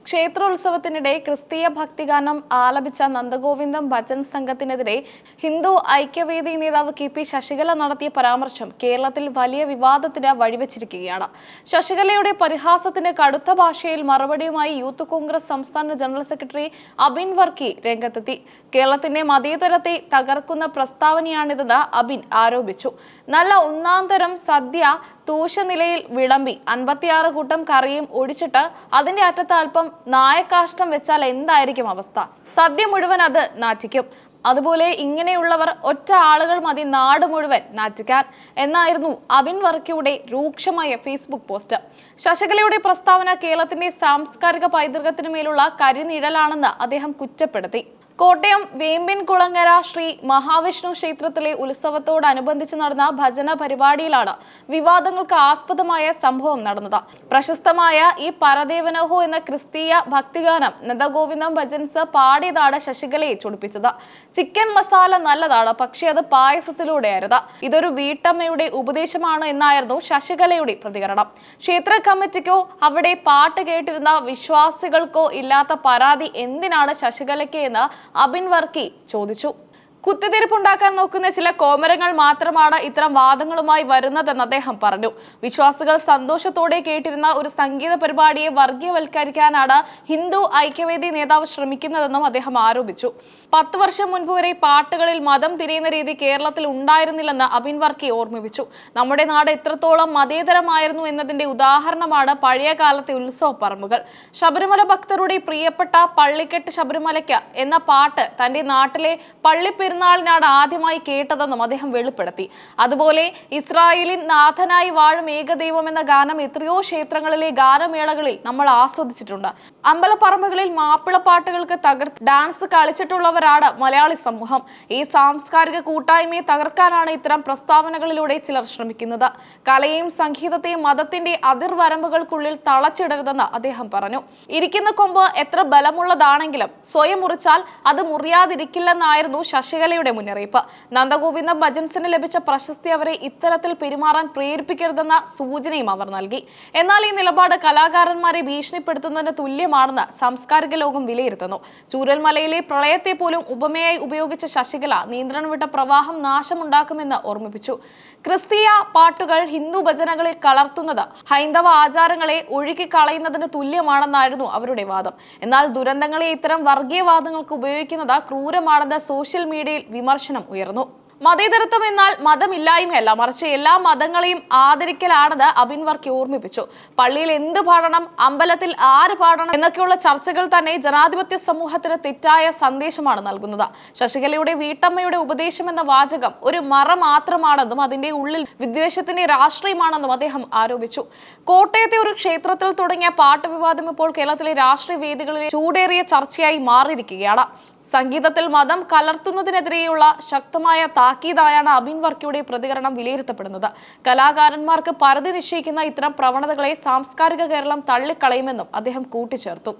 ക്ഷേത്രോത്സവത്തിനിടെ ക്രിസ്തീയ ഭക്തിഗാനം ആലപിച്ച നന്ദഗോവിന്ദം ഭജൻ സംഘത്തിനെതിരെ ഹിന്ദു ഐക്യവേദി നേതാവ് കെ.പി. ശശികല നടത്തിയ പരാമർശം കേരളത്തിൽ വലിയ വിവാദത്തിന് വഴിവെച്ചിരിക്കുകയാണ്. ശശികലയുടെ പരിഹാസത്തിന് കടുത്ത ഭാഷയിൽ മറുപടിയുമായി യൂത്ത് കോൺഗ്രസ് സംസ്ഥാന ജനറൽ സെക്രട്ടറി അബിൻ വർക്കി രംഗത്തെത്തി. കേരളത്തിന്റെ മതേതരത്തെ തകർക്കുന്ന പ്രസ്താവനയാണിതെന്ന് അബിൻ ആരോപിച്ചു. നല്ല ഒന്നാംതരം സദ്യ തൂശനിലയിൽ വിളമ്പി 56 കൂട്ടം കറിയും ഒഴിച്ചിട്ട് അതിന്റെ അറ്റത്ത് അല്പം നായക്കാഷ്ടം വെച്ചാൽ എന്തായിരിക്കും അവസ്ഥ? സദ്യ മുഴുവൻ അത് നാറ്റിക്കും. അതുപോലെ ഇങ്ങനെയുള്ളവർ ഒറ്റ ആളുകൾ മതി നാട് മുഴുവൻ നാറ്റിക്കാൻ എന്നായിരുന്നു അബിൻ വർക്കിയുടെ രൂക്ഷമായ ഫേസ്ബുക്ക് പോസ്റ്റ്. ശശികലയുടെ പ്രസ്താവന കേരളത്തിന്റെ സാംസ്കാരിക പൈതൃകത്തിനു മേലുള്ള കരിനിഴലാണെന്ന് അദ്ദേഹം കുറ്റപ്പെടുത്തി. കോട്ടയം വേമ്പിൻകുളങ്ങര ശ്രീ മഹാവിഷ്ണു ക്ഷേത്രത്തിലെ ഉത്സവത്തോടനുബന്ധിച്ച് നടന്ന ഭജന പരിപാടിയിലാണ് വിവാദങ്ങൾക്ക് ആസ്പദമായ സംഭവം നടന്നത്. പ്രശസ്തമായ ഈ പരദേവനഹോ എന്ന ക്രിസ്തീയ ഭക്തിഗാനം നന്ദഗോവിന്ദം ഭജൻസ് പാടിയതാണ് ശശികലയെ ചൊടിപ്പിച്ചത്. ചിക്കൻ മസാല നല്ലതാണ്, പക്ഷേ അത് പായസത്തിലൂടെ അരുത്. ഇതൊരു വീട്ടമ്മയുടെ ഉപദേശമാണ് എന്നായിരുന്നു ശശികലയുടെ പ്രതികരണം. ക്ഷേത്ര കമ്മിറ്റിക്കോ അവിടെ പാട്ട് കേട്ടിരുന്ന വിശ്വാസികൾക്കോ ഇല്ലാത്ത പരാതി എന്തിനാണ് ശശികലയ്ക്ക് എന്ന് അബിൻ വർക്കി ചോദിച്ചു. കുത്തിത്തിരിപ്പുണ്ടാക്കാൻ നോക്കുന്ന ചില കോമരങ്ങൾ മാത്രമാണ് ഇത്തരം വാദങ്ങളുമായി വരുന്നതെന്ന് അദ്ദേഹം പറഞ്ഞു. വിശ്വാസികൾ സന്തോഷത്തോടെ കേട്ടിരുന്ന ഒരു സംഗീത പരിപാടിയെ വർഗീയവൽക്കരിക്കാനാണ് ഹിന്ദു ഐക്യവേദി നേതാവ് ശ്രമിക്കുന്നതെന്നും അദ്ദേഹം ആരോപിച്ചു. 10 വർഷം മുൻപ് വരെ പാട്ടുകളിൽ മതം തിരിയുന്ന രീതി കേരളത്തിൽ ഉണ്ടായിരുന്നില്ലെന്ന് അബിൻ വർക്കി ഓർമ്മിപ്പിച്ചു. നമ്മുടെ നാട് എത്രത്തോളം മതേതരമായിരുന്നു എന്നതിന്റെ ഉദാഹരണമാണ് പഴയ കാലത്തെ ഉത്സവ പറമ്പുകൾ. ശബരിമല ഭക്തരുടെ പ്രിയപ്പെട്ട പള്ളിക്കെട്ട് ശബരിമലയ്ക്ക് എന്ന പാട്ട് തന്റെ നാട്ടിലെ പെരുന്നാളിനാണ് ആദ്യമായി കേട്ടതെന്നും അദ്ദേഹം വെളിപ്പെടുത്തി. അതുപോലെ ഇസ്രായേലിൻ നാഥനായി വാഴും ഏകദൈവം എന്ന ഗാനം എത്രയോ ക്ഷേത്രങ്ങളിലെ ഗാനമേളകളിൽ നമ്മൾ ആസ്വദിച്ചിട്ടുണ്ട്. അമ്പലപ്പറമ്പുകളിൽ മാപ്പിളപ്പാട്ടുകൾക്ക് തകർത്ത് ഡാൻസ് കളിച്ചിട്ടുള്ളവരാണ് മലയാളി സമൂഹം. ഈ സാംസ്കാരിക കൂട്ടായ്മയെ തകർക്കാനാണ് ഇത്തരം പ്രസ്താവനകളിലൂടെ ചിലർ ശ്രമിക്കുന്നത്. കലയെയും സംഗീതത്തെയും മതത്തിന്റെ അതിർവരമ്പുകൾക്കുള്ളിൽ തളച്ചിടരുതെന്ന് അദ്ദേഹം പറഞ്ഞു. ഇരിക്കുന്ന കൊമ്പ് എത്ര ബലമുള്ളതാണെങ്കിലും സ്വയം മുറിച്ചാൽ അത് മുറിയാതിരിക്കില്ലെന്നായിരുന്നു ശശികലയുടെ മുന്നറിയിപ്പ്. നന്ദഗോവിന്ദം ഭജൻസിന് ലഭിച്ച പ്രശസ്തി അവരെ ഇത്തരത്തിൽ പെരുമാറാൻ പ്രേരിപ്പിക്കരുതെന്ന സൂചനയും അവർ നൽകി. എന്നാൽ ഈ നിലപാട് കലാകാരന്മാരെ ഭീഷണിപ്പെടുത്തുന്നതിന് തുല്യമാണെന്ന് സാംസ്കാരിക ലോകം വിലയിരുത്തുന്നു. ചൂരൽമലയിലെ പ്രളയത്തെ പോലും ഉപമയായി ഉപയോഗിച്ച ശശികല നിയന്ത്രണം വിട്ട പ്രവാഹം നാശമുണ്ടാക്കുമെന്ന് ഓർമ്മിപ്പിച്ചു. ക്രിസ്തീയ പാട്ടുകൾ ഹിന്ദു ഭജനകളിൽ കളർത്തുന്നത് ഹൈന്ദവ ആചാരങ്ങളെ ഒഴുകിക്കളയുന്നതിന് തുല്യമാണെന്നായിരുന്നു അവരുടെ വാദം. എന്നാൽ ദുരന്തങ്ങളെ ഇത്തരം വർഗീയവാദങ്ങൾക്ക് ഉപയോഗിക്കുന്നത് ക്രൂരമാണെന്ന് സോഷ്യൽ മീഡിയയിൽ വിമർശനം ഉയർന്നു. മതേതരത്വം എന്നാൽ മതമില്ലായ്മയല്ല, മറിച്ച് എല്ലാ മതങ്ങളെയും ആദരിക്കലാണെന്ന് അബിൻ വർക്കി ഓർമ്മിപ്പിച്ചു. പള്ളിയിൽ എന്ത് പാടണം, അമ്പലത്തിൽ ആര് പാടണം എന്നൊക്കെയുള്ള ചർച്ചകൾ തന്നെ ജനാധിപത്യ സമൂഹത്തിന് തെറ്റായ സന്ദേശമാണ് നൽകുന്നത്. ശശികലയുടെ വീട്ടമ്മയുടെ ഉപദേശം എന്ന വാചകം ഒരു മറ മാത്രമാണെന്നും അതിന്റെ ഉള്ളിൽ വിദ്വേഷത്തിന്റെ രാഷ്ട്രീയമാണെന്നും അദ്ദേഹം ആരോപിച്ചു. കോട്ടയത്തെ ഒരു ക്ഷേത്രത്തിൽ തുടങ്ങിയ പാട്ട് വിവാദം ഇപ്പോൾ കേരളത്തിലെ രാഷ്ട്രീയ വേദികളിലെ ചൂടേറിയ ചർച്ചയായി മാറിയിരിക്കുകയാണ്. സംഗീതത്തിൽ മതം കലർത്തുന്നതിനെതിരെയുള്ള ശക്തമായ താക്കീതായാണ് അബിൻ വർക്കിയുടെ പ്രതികരണം വിലയിരുത്തപ്പെടുന്നത്. കലാകാരന്മാർക്ക് പരിധി നിശ്ചയിക്കുന്ന ഇത്തരം പ്രവണതകളെ സാംസ്കാരിക കേരളം തള്ളിക്കളയുമെന്നും അദ്ദേഹം കൂട്ടിച്ചേർത്തു.